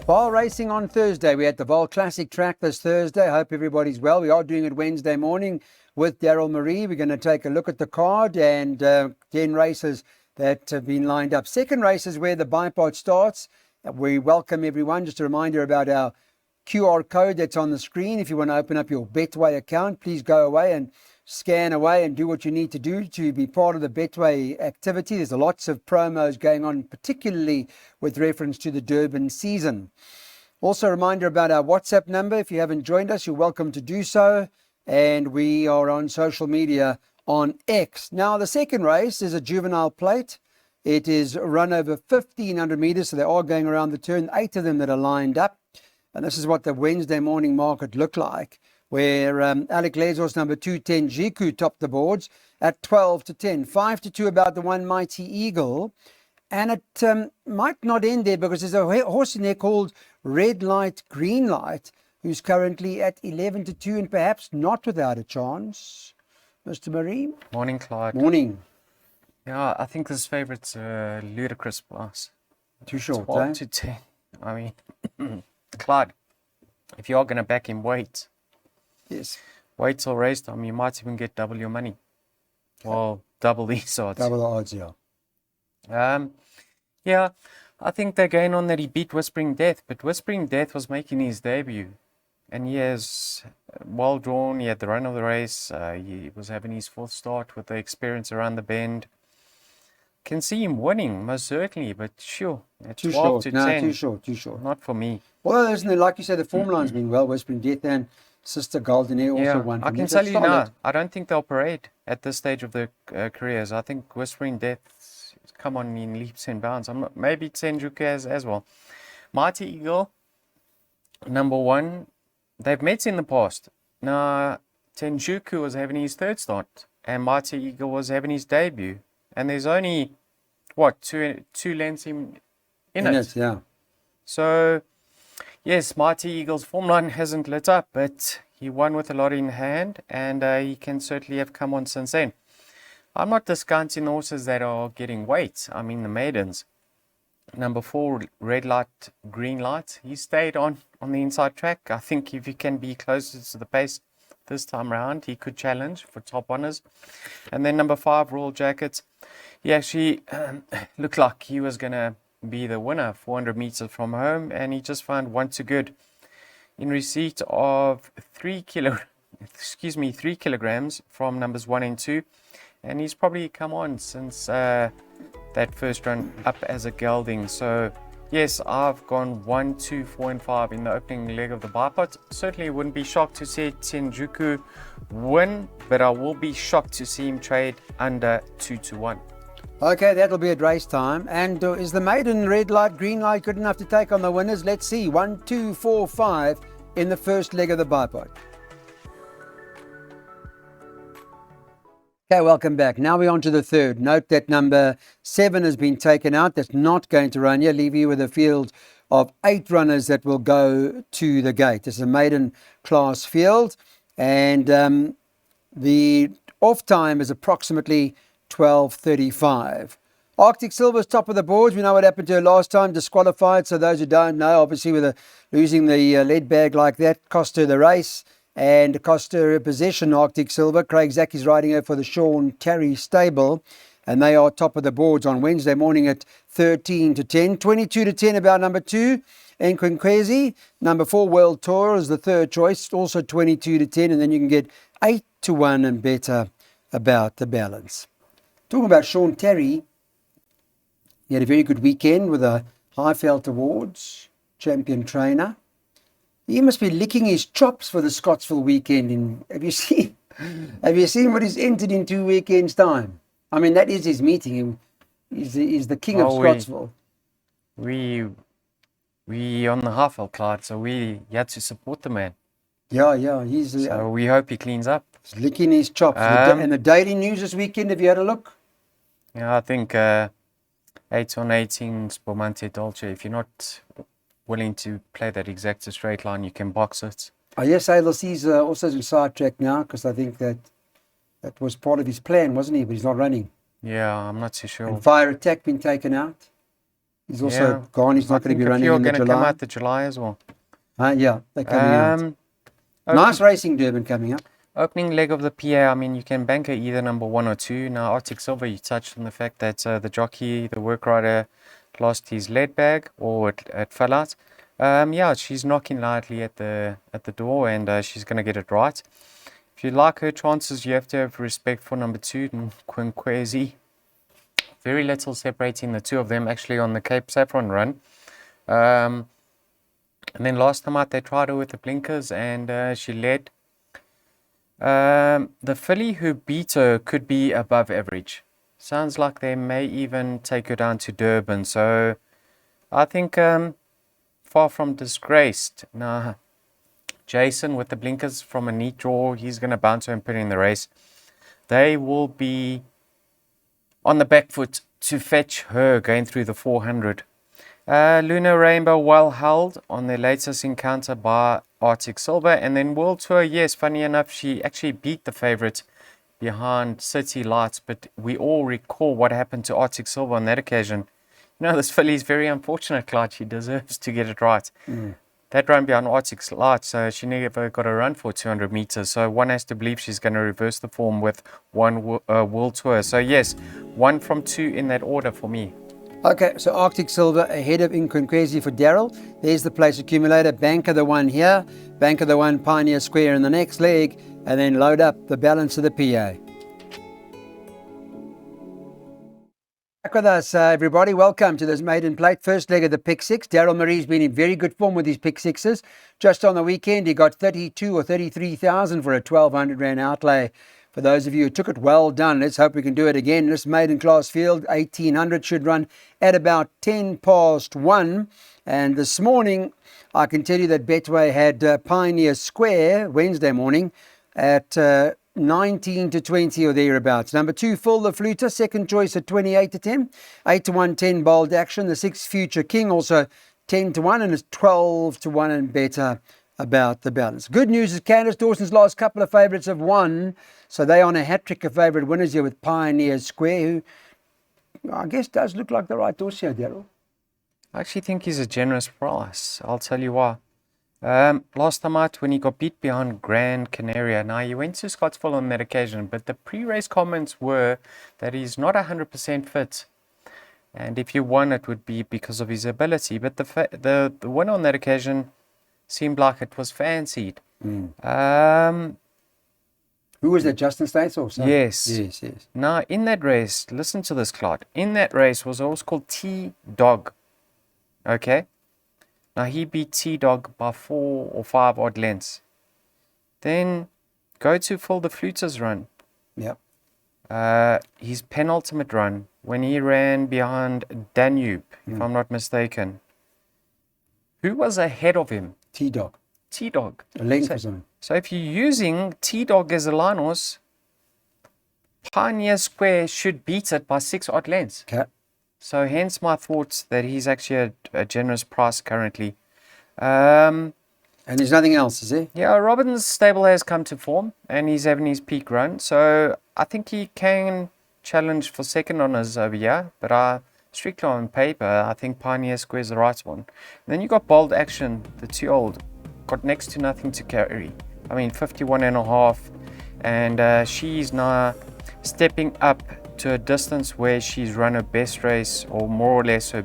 Vaal racing on Thursday. We're at the Vaal Classic track this Thursday. I hope everybody's well. We are doing it Wednesday morning with Daryl Marie. We're going to take a look at the card and 10 races that have been lined up. Second race is where the bipod starts. We welcome everyone. Just a reminder about our QR code that's on the screen. If you want to open up your Betway account, please go away and scan away and do what you need to do to be part of the Betway activity. There's lots of promos going on, particularly with reference to the Durban season. Also a reminder about our WhatsApp number. If you haven't joined us, you're welcome to do so. And we are on social media on X. Now, the second race is a juvenile plate. It is run over 1,500 meters, so they are going around the turn, 8 of them that are lined up. And this is what the Wednesday morning market looked like, where Alec Lezo's number 2, Tenjiku, topped the boards at 12-10. 5-2 about the one Mighty Eagle. And it might not end there because there's a horse in there called Red Light, Green Light, who's currently at 11-2 and perhaps not without a chance. Mr. Marie? Morning, Clyde. Morning. Yeah, I think this favourite's a ludicrous price. Too short, 12-10. I mean, Clyde, if you are going to back him, wait. Yes. Wait till race time. You might even get double your money. Well, double these odds. Double the odds, yeah. Yeah, I think they're going on that he beat Whispering Death, but Whispering Death was making his debut. And he is well drawn. He had the run of the race. He was having his fourth start with the experience around the bend. Can see him winning, most certainly, but sure, at 12 to 10. No, too short. Not for me. Well, isn't it, like you said, the form line's been well. Whispering Death and Sister Golden Air also won. I can tell you now, I don't think they'll parade at this stage of their careers. I think Whispering Death come on in leaps and bounds. Maybe Tenjuku as well. Mighty Eagle, number 1. They've met in the past. Now, Tenjuku was having his third start, and Mighty Eagle was having his debut. And there's only, two lengths in it. Yeah. So, yes, Mighty Eagle's form line hasn't lit up, but he won with a lot in hand, and he can certainly have come on since then. I'm not discounting the horses that are getting weight. I mean, the maidens. Number 4, Red Light, Green Light. He stayed on the inside track. I think if he can be closer to the pace this time around, he could challenge for top honours. And then number 5, Royal Jackets. He actually looked like he was going to be the winner, 400 meters from home, and he just found one too good. In receipt of 3 kilograms from numbers 1 and 2, and he's probably come on since that first run up as a gelding. So yes, I've gone 1, 2, 4 and 5 in the opening leg of the bipod. Certainly wouldn't be shocked to see Tenjuku win, but I will be shocked to see him trade under 2-1. Okay, that'll be at race time. And is the maiden Red Light, Green Light good enough to take on the winners? Let's see. 1, 2, 4, 5 in the first leg of the bipod. Okay, welcome back. Now we're on to the third. Note that number 7 has been taken out. That's not going to run here. Leave you with a field of 8 runners that will go to the gate. It's a maiden class field. And the off time is approximately 12:35. Arctic Silver's top of the boards. We know what happened to her last time, disqualified. So those who don't know, obviously with losing the lead bag like that, cost her the race and cost her possession. Arctic Silver. Craig Zaki's riding her for the Sean Terry stable, and they are top of the boards on Wednesday morning at 13-10. 22-10 about number 2, Enquinquezi. Number 4, World Tour is the third choice, also 22-10, and then you can get 8-1 and better about the balance. Talking about Sean Terry, he had a very good weekend with the Highveld Awards, champion trainer. He must be licking his chops for the Scottsville weekend. Have you seen what he's entered in 2 weekends' time? I mean, that is his meeting. He's the king of Scottsville. We on the Highveld, Clyde, so we had to support the man. Yeah. So we hope he cleans up. He's licking his chops. And the Daily News this weekend, have you had a look? Yeah, I think 8 on 18 Spumante Dolce. If you're not willing to play that exact straight line, you can box it. Oh, yes, he's also in sidetrack now because I think that was part of his plan, wasn't he? But he's not running. Yeah, I'm not too sure. And Fire Attack been taken out. He's also gone. He's not going to be running a few are in the going to come July. out the July as well. Yeah, they're coming out. Um, Nice racing Durban coming up. Opening leg of the PA, I mean, you can bank her either number 1 or 2. Now, Arctic Silver, you touched on the fact that the jockey, the work rider, lost his lead bag, or it fell out. Yeah, she's knocking lightly at the door, and she's going to get it right. If you like her chances, you have to have respect for number 2, Quinquezi. Very little separating the two of them, actually, on the Cape Saffron run. And then last time out, they tried her with the blinkers, and she led. The filly who beat her could be above average. Sounds like they may even take her down to Durban. So I think far from disgraced. Now, Jason with the blinkers from a neat draw, he's going to bounce her and put her in the race. They will be on the back foot to fetch her going through the 400. Lunar Rainbow well held on their latest encounter by Arctic Silver. And then World Tour, yes, funny enough, she actually beat the favourite behind City Lights. But we all recall what happened to Arctic Silver on that occasion. You know, this filly is very unfortunate, Clyde. She deserves to get it right. That run behind Arctic Lights, she never got a run for 200 meters. So one has to believe she's going to reverse the form with one World Tour. So yes, 1 from 2 in that order for me. Okay, so Arctic Silver ahead of Inconquesi for Daryl. There's the place accumulator. Banker the one here. Banker the one Pioneer Square in the next leg. And then load up the balance of the PA. Back with us, everybody. Welcome to this maiden plate. First leg of the pick six. Daryl Marie's been in very good form with his pick sixes. Just on the weekend, he got 32 or 33,000 for a 1,200 rand outlay. For those of you who took it, well done. Let's hope we can do it again. This maiden class field, 1,800, should run at about 10 past 1. And this morning, I can tell you that Betway had Pioneer Square Wednesday morning at 19 to 20 or thereabouts. Number 2, Full the Fluter, second choice at 28 to 10. 8 to 1, 10 Bold Action. The 6 Future King also 10 to 1, and it's 12 to 1 and better about the balance. Good news is Candice Dawson's last couple of favourites have won, so they're on a hat-trick of favourite winners here with Pioneer Square, who I guess does look like the right horse here, Daryl. I actually think he's a generous price. I'll tell you why. Last time out, when he got beat behind Grand Canaria, now he went to Scottsville on that occasion, but the pre-race comments were that he's not 100% fit. And if you won, it would be because of his ability. But the win on that occasion seemed like it was fancied. Who was that, Justin States or something? Yes. Now, in that race, listen to this, Clyde. In that race was a horse called T-Dog. Okay? Now, he beat T-Dog by 4 or 5 odd lengths. Then, go to Full the Fluter's run. Yep. His penultimate run, when he ran behind Danube, if I'm not mistaken. Who was ahead of him? T-Dog. T-Dog. A length or something. So if you're using T-Dog as a line horse, Pioneer Square should beat it by 6 odd lengths. Okay. So hence my thoughts that he's actually a generous price currently. And there's nothing else, is there? Yeah, Robin's stable has come to form and he's having his peak run. So I think he can challenge for second honours over here. But strictly on paper, I think Pioneer Square is the right one. And then you got Bold Action, the 2-year-old. Got next to nothing to carry. I mean, 51.5. And she's now stepping up to a distance where she's run her best race, or more or less her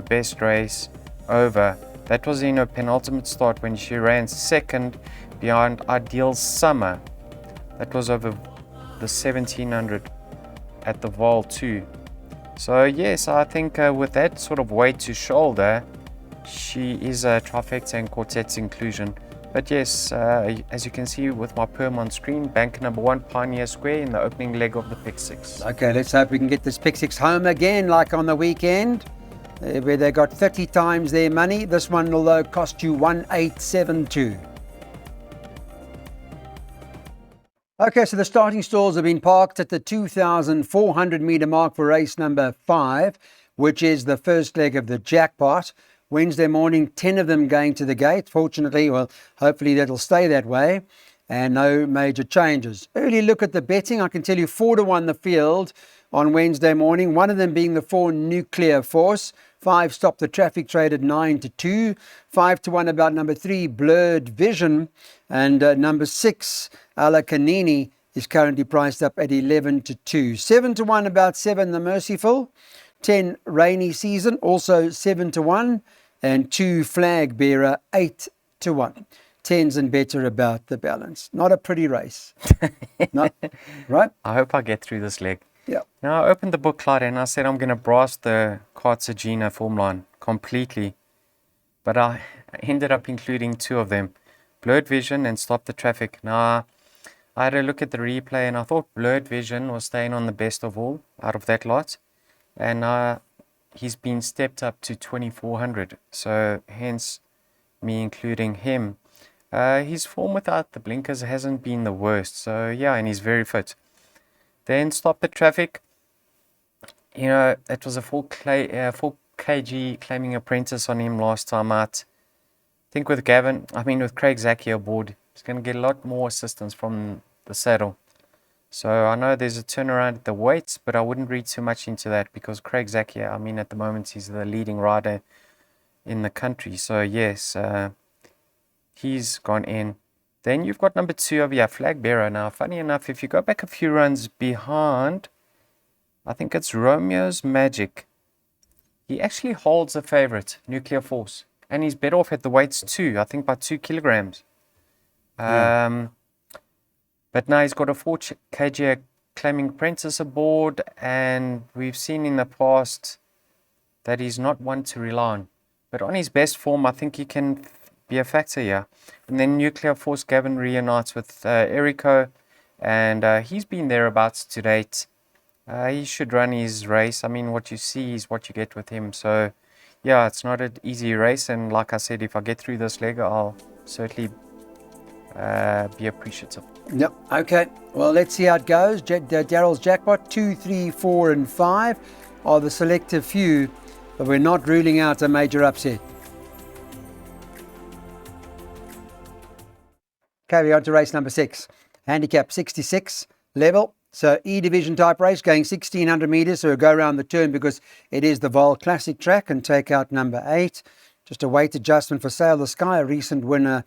best race over. That was in her penultimate start when she ran second behind Ideal Summer. That was over the 1700 at the Vaal 2. So yes, I think with that sort of weight to shoulder, she is a trifecta and quartet's inclusion. But yes, as you can see with my perm on screen, bank number 1, Pioneer Square, in the opening leg of the pick 6. Okay, let's hope we can get this pick 6 home again, like on the weekend, where they got 30 times their money. This one will, though, cost you 1,872. Okay, so the starting stalls have been parked at the 2,400 metre mark for race number 5, which is the first leg of the jackpot. Wednesday morning, 10 of them going to the gate. Fortunately, well, hopefully that'll stay that way and no major changes. Early look at the betting. I can tell you 4 to 1 the field on Wednesday morning, one of them being the 4 Nuclear Force. 5 Stop the Traffic traded 9-2. 5-1 about number 3 Blurred Vision. And number 6 Ala Kanini is currently priced up at 11-2. 7-1 about 7 The Merciful. 10 Rainy Season, also 7-1. And 2 Flag Bearer, 8-1. 10s and better about the balance. Not a pretty race. Not, right? I hope I get through this leg. Yeah. Now, I opened the book, Clyde, and I said I'm going to blast the Cartagena form line completely. But I ended up including 2 of them, Blurred Vision and Stop the Traffic. Now, I had a look at the replay, and I thought Blurred Vision was staying on the best of all out of that lot. And he's been stepped up to 2,400. So, hence, me including him. His form without the blinkers hasn't been the worst. So, yeah, and he's very fit. Then Stop the Traffic. You know, it was a 4 kg claiming apprentice on him last time out. I think with Craig Zaki aboard, he's going to get a lot more assistance from the saddle. So I know there's a turnaround at the weights, but I wouldn't read too much into that because Craig Zaki, at the moment, he's the leading rider in the country. So, yes, he's gone in. Then you've got number 2 over here, Flag Bearer. Now, funny enough, if you go back a few runs behind, I think it's Romeo's Magic. He actually holds a favorite, Nuclear Force. And he's better off at the weights too, I think by 2 kilograms. But now he's got a 4 kg claiming apprentice aboard. And we've seen in the past that he's not one to rely on. But on his best form, I think he can be a factor here. And then Nuclear Force Gavin reunites with Erico, and he's been thereabouts to date. He should run his race. What you see is what you get with him. So, yeah, it's not an easy race. And like I said, if I get through this leg, I'll certainly be appreciative. Yep. Okay. Well, let's see how it goes. Daryl's jackpot 2, 3, 4, and 5 are the selective few, but we're not ruling out a major upset. Okay, we're on to race number 6. Handicap 66 level. So E division type race going 1,600 metres. So we'll go around the turn because it is the Vaal Classic track and take out number 8. Just a weight adjustment for Sail the Sky, a recent winner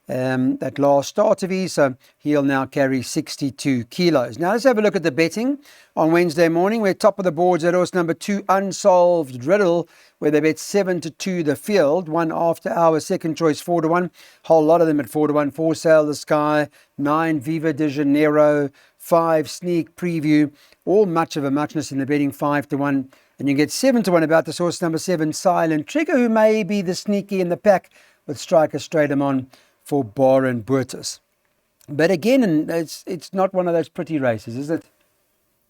at last start of his. So he'll now carry 62 kilos. Now let's have a look at the betting on Wednesday morning. We're top of the boards at horse number 2, Unsolved Riddle, where they bet 7-2 the field. 1 after hour, second choice 4-1. Whole lot of them at 4-1. 4 Sail the Sky, 9 Viva de Janeiro, 5 Sneak Preview. All much of a muchness in the betting, 5-1. And you get 7-1 about this horse number 7, Silent Trigger, who may be the sneaky in the pack with Striker Stratum on for Bar and Burtis. But again, it's not one of those pretty races, is it?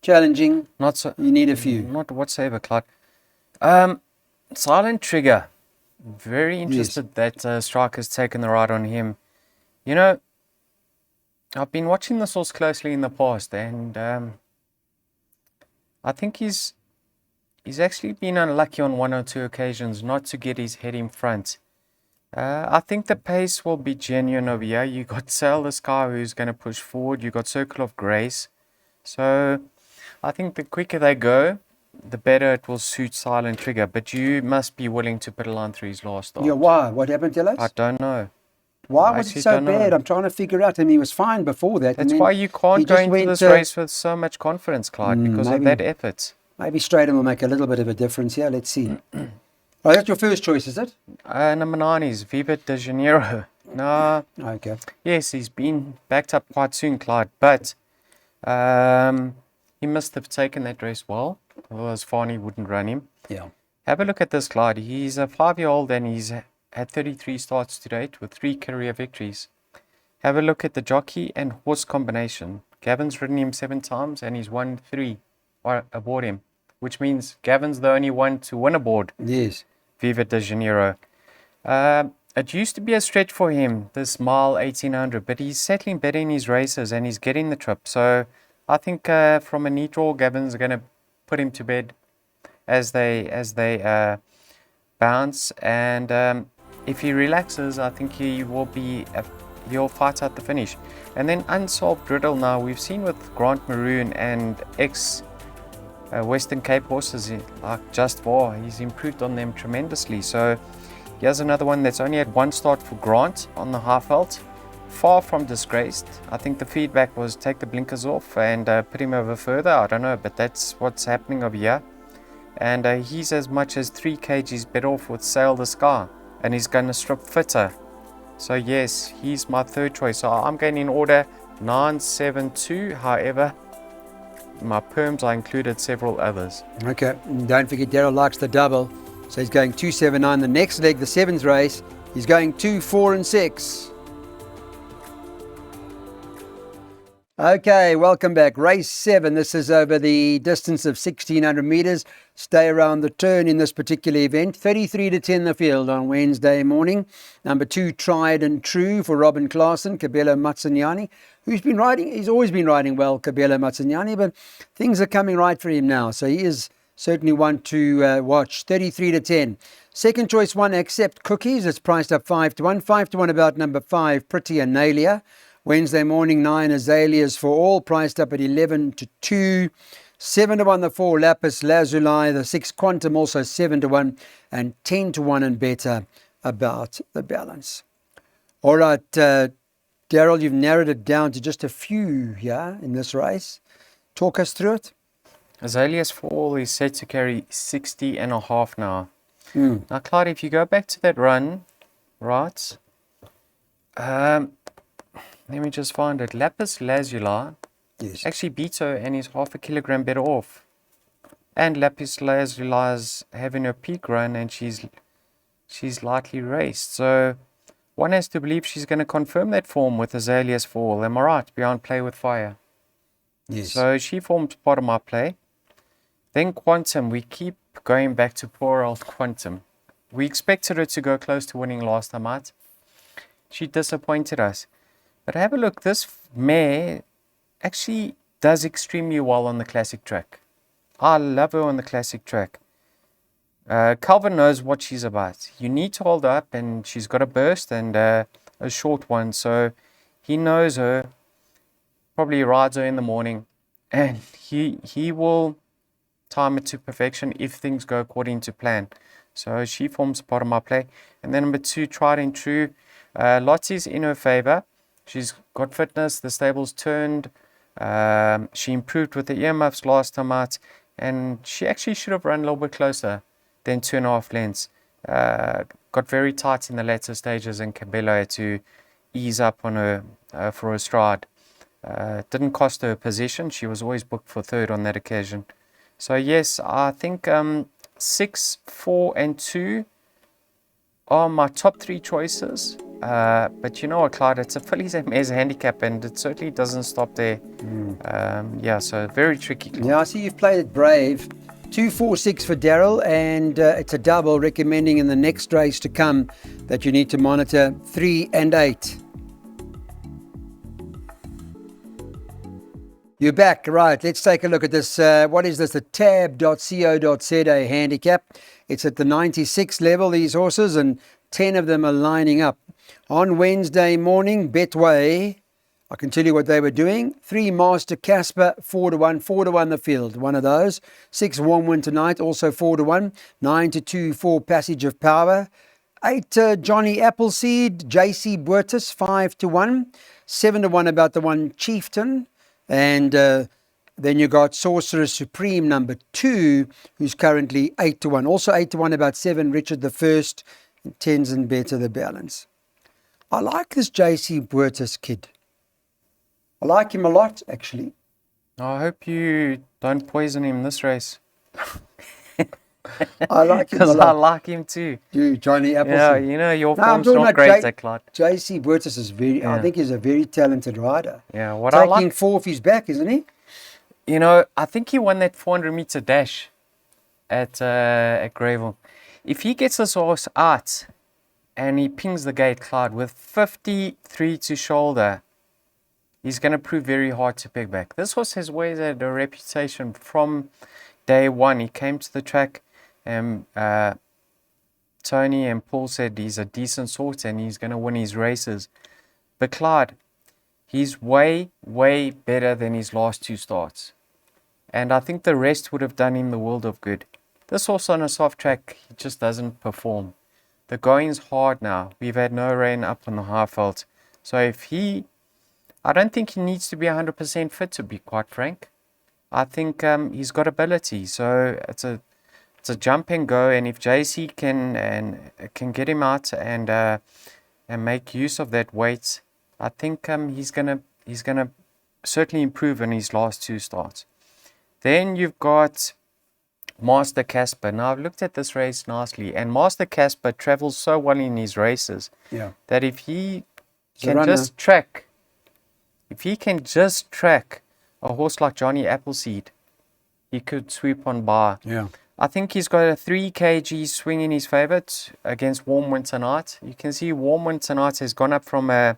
Challenging. Not so. You need a few. Not whatsoever, Clyde. Silent Trigger. Very interested that Striker's taken the ride on him. You know, I've been watching this horse closely in the past, and I think he's actually been unlucky on 1 or 2 occasions not to get his head in front. I think the pace will be genuine over here. You got Sail the Sky, who's going to push forward. You got Circle of Grace. So I think the quicker they go, the better it will suit Silent Trigger. But you must be willing to put a line through his last start. Yeah, why? What happened, tell us? I don't know. Why was it so bad? I'm trying to figure out. He was fine before that. That's why you can't go into this race with so much confidence, Clyde, because of that effort. Maybe Stratum will make a little bit of a difference here. Let's see. Oh, that's your first choice, is it? Number 9 is Viva de Janeiro. No. Okay. Yes, he's been backed up quite soon, Clyde, but he must have taken that race well, otherwise Farney wouldn't run him. Yeah. Have a look at this, Clyde. He's a 5-year-old and he's had 33 starts to date with 3 career victories. Have a look at the jockey and horse combination. Gavin's ridden him 7 times and he's won 3 aboard him, which means Gavin's the only one to win aboard. Yes. Viva de Janeiro. It used to be a stretch for him, this mile 1800, but he's settling better in his races and he's getting the trip. So I think from a neat draw, Gavin's going to put him to bed as they bounce. And if he relaxes, I think he'll fight out the finish. And then Unsolved Riddle now, we've seen with Grant Maroon and Western Cape horses like Just Vaal. He's improved on them tremendously. So here's another one that's only had one start for Grant on the Highveld. Far from disgraced. I think the feedback was take the blinkers off and put him over further. I don't know, but that's what's happening over here. And he's as much as 3 kgs better off with Sail the Sky, and he's going to strip fitter. So yes, he's my third choice. So I'm going in order 972. However, my perms I included several others. Okay, and don't forget Daryl likes the double, so he's going 279. The next leg, the 7th race, he's going 2, 4 and 6. Okay, welcome back. Race 7. This is over the distance of 1,600 metres. Stay around the turn in this particular event. 33 to 10 the field on Wednesday morning. Number 2, Tried and True for Robin Klaasen, Cabello Mazziniani, who's been riding. He's always been riding well, Cabello Mazziniani, but things are coming right for him now. So he is certainly one to watch. 33 to 10. Second choice 1, Accept Cookies. It's priced up 5 to 1. 5 to 1 about number 5, Pretty Analia. Wednesday morning 9, Azaleas for All, priced up at 11 to 2. 7 to 1 the 4, Lapis Lazuli. The 6, Quantum, also 7 to 1. And 10 to 1 and better about the balance. All right, Daryl, you've narrowed it down to just a few here in this race. Talk us through it. Azaleas for All is set to carry 60.5 now. Now, Clyde, if you go back to that run, right, let me just find it. Lapis Lazuli actually beats her and is half a kilogram better off. And Lapis Lazuli's having her peak run and she's lightly raced. So one has to believe she's going to confirm that form with Azaleas for All. Am I right? Beyond Play with Fire. Yes. So she forms part of my play. Then Quantum, we keep going back to poor old Quantum. We expected her to go close to winning last time out. She disappointed us. But have a look, this mare actually does extremely well on the classic track. I love her on the classic track. Calvin knows what she's about. You need to hold up, and she's got a burst and a short one. So he knows her, probably rides her in the morning, and he will time it to perfection if things go according to plan. So she forms part of my play. And then number 2, Tried and True. Lots is in her favor. She's got fitness. The stable's turned. She improved with the earmuffs last time out. And she actually should have run a little bit closer than 2.5 lengths. Got very tight in the latter stages, and Cabello had to ease up on her for a stride. Didn't cost her a position. She was always booked for 3rd on that occasion. So yes, I think 6, 4 and 2 are my top 3 choices. But you know what, Clyde, it's a fillies and mares handicap, and it certainly doesn't stop there. Yeah, so very tricky, Clyde. Yeah, I see you've played it brave. 2, 4, 6 for Daryl, and it's a double, recommending in the next race to come that you need to monitor 3 and 8. You're back, right? Let's take a look at this. What is this? The tab.co.za handicap. It's at the 96 level, these horses, and 10 of them are lining up. On Wednesday morning, Betway, I can tell you what they were doing. 3, Master Casper, 4 to 1, 4 to 1 the field, one of those. 6, Warm Wind Tonight, also 4 to 1. 9 to 2, 4, Passage of Power. 8, Johnny Appleseed, JC Buertis, 5 to 1. 7 to 1 about the one Chieftain. And then you got Sorcerer Supreme, number 2, who's currently 8 to 1. Also 8 to 1 about 7, Richard the First, 10s and better the balance. I like this JC Buertis kid. I like him a lot, actually. I hope you don't poison him this race. I like him a Because lot. I like him too. You, Johnny Appleseed. Yeah, you know, your No, I'm form's talking not about great, Clyde. JC Buertis is very, I think he's a very talented rider. Yeah, what I Taking like, 4 off his back, isn't he? you know, I think he won that 400-meter dash at Greyville. If he gets this horse out and he pings the gate, Clyde, with 53 to shoulder, he's going to prove very hard to pick back. This horse has always had a reputation from day one. He came to the track and Tony and Paul said he's a decent sort and he's going to win his races. But Clyde, he's way, way better than his last 2 starts. And I think the rest would have done him the world of good. This horse on a soft track, he just doesn't perform. The going's hard now. We've had no rain up on the Highveld. So I don't think he needs to be 100% fit, to be quite frank. I think he's got ability. So it's a jump and go. And if JC can get him out and make use of that weight, I think he's gonna certainly improve in his last 2 starts. Then you've got Master Casper. Now I've looked at this race nicely, and Master Casper travels so well in his races that if he can just track a horse like Johnny Appleseed, he could sweep on by. Yeah. I think he's got a 3 kg swing in his favourite against Warm Winter Night. You can see Warm Winter Night has gone up from a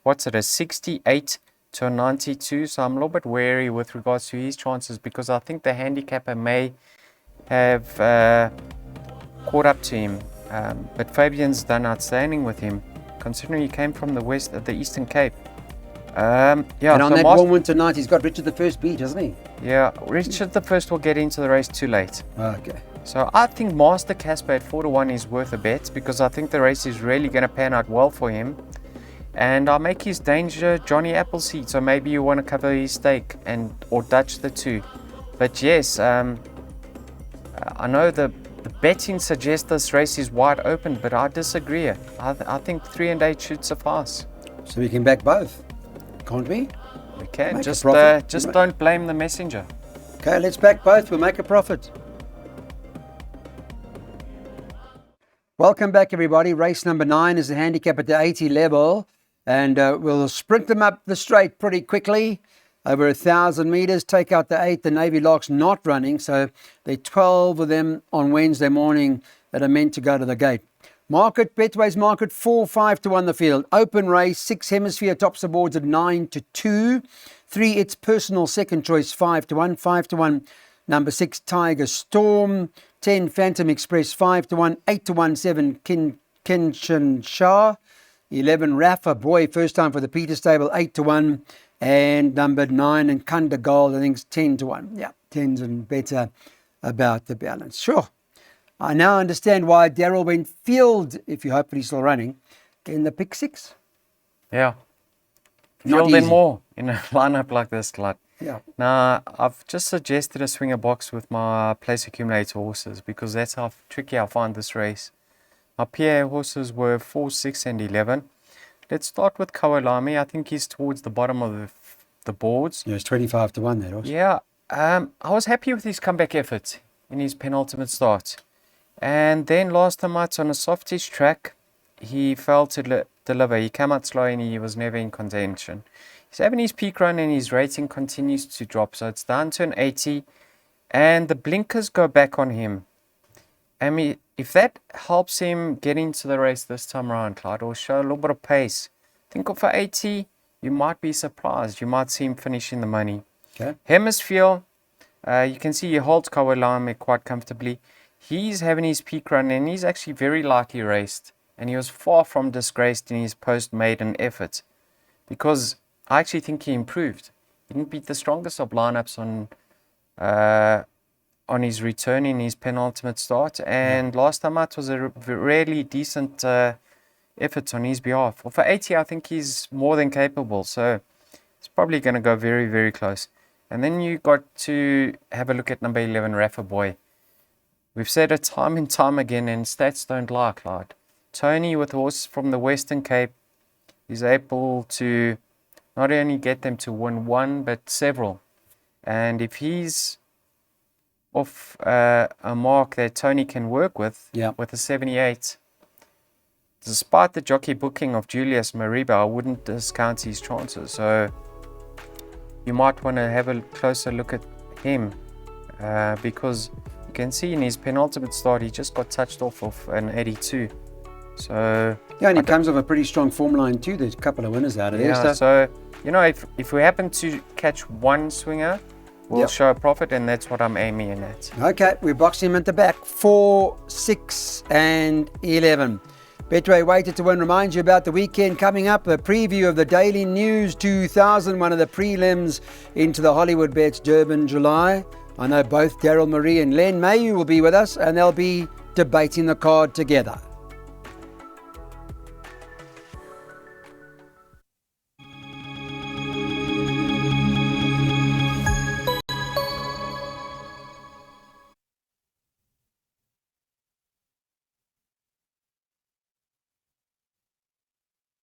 68 to a 92. So I'm a little bit wary with regards to his chances, because I think the handicapper may have caught up to him. But Fabian's done outstanding with him, considering he came from the Eastern Cape. And on that Warm Winter Night, he's got Richard the First beat, hasn't he? Yeah, Richard the First will get into the race too late. Okay. So I think Master Casper at 4-1 is worth a bet, because I think the race is really going to pan out well for him. And I'll make his danger Johnny Appleseed, so maybe you want to cover his stake or Dutch the 2. But yes, I know the betting suggests this race is wide open, but I disagree. I think 3 and 8 should suffice. So we can back both, can't we? We can. Make Just a profit. don't blame the messenger. Okay, let's back both. We'll make a profit. Welcome back, everybody. Race number 9 is the handicap at the 80 level. And we'll sprint them up the straight pretty quickly. Over 1,000 meters, take out the 8. The Navy Lark's not running, so there are 12 of them on Wednesday morning that are meant to go to the gate. Market, Betway's market, 4-5 to 1 the field. Open race, 6 Hemisphere tops the boards at 9 to 2. 3 Its Personal second choice, 5 to 1. 5 to 1, number 6 Tiger Storm. 10 Phantom Express, 5 to 1. 8 to 1, 7 Kinshan Shah. 11 Rafa Boy, first time for the Peter Stable, 8 to 1. And number 9 and Kunda Gold, I think it's 10 to 1. Yeah, 10's and better about the balance. Sure. I now understand why Daryl went field, if you hopefully still running, in the pick 6. Yeah. Not Field and easy. more in a lineup like this, Clyde. Yeah. Now, I've just suggested a swinger box with my place accumulator horses, because that's how tricky I find this race. My PA horses were 4, 6 and 11. Let's start with Kawalami. I think he's towards the bottom of the boards. Yeah, it's 25 to 1 there also. Yeah, I was happy with his comeback effort in his penultimate start. And then last time out on a softish track, he failed to deliver. He came out slow and he was never in contention. He's having his peak run and his rating continues to drop. So it's down to an 80 and the blinkers go back on him. I mean, if that helps him get into the race this time around, Clyde, or show a little bit of pace, think of for 80, you might be surprised. You might see him finishing the money. Okay. Hemisphere, you can see he holds Kawalami quite comfortably. He's having his peak run and he's actually very lightly raced. And he was far from disgraced in his post-maiden effort, because I actually think he improved. He didn't beat the strongest of lineups on his return in his penultimate start, and last time out was a really decent effort on his behalf. Well, for 80, I think he's more than capable, so it's probably going to go very, very close. And then you got to have a look at number 11, Rafa Boy. We've said it time and time again, and stats don't lie, Clyde. Tony, with horses from the Western Cape, is able to not only get them to win one, but several. And if he's off a mark that Tony can work with a 78, despite the jockey booking of Julius Mariba, I wouldn't discount his chances. So you might want to have a closer look at him, because you can see in his penultimate start, he just got touched off of an 82. So yeah, and he comes off a pretty strong form line too. There's a couple of winners out of there. Yeah, so you know, if we happen to catch one swinger, we'll show a profit, and that's what I'm aiming at. Okay, we box him at the back. 4, 6 and 11. Betway Weighted to Win reminds you about the weekend coming up, a preview of the Daily News 2000, one of the prelims into the Hollywood Bets Durban July. I know both Daryl Marie and Len Mayu will be with us, and they'll be debating the card together.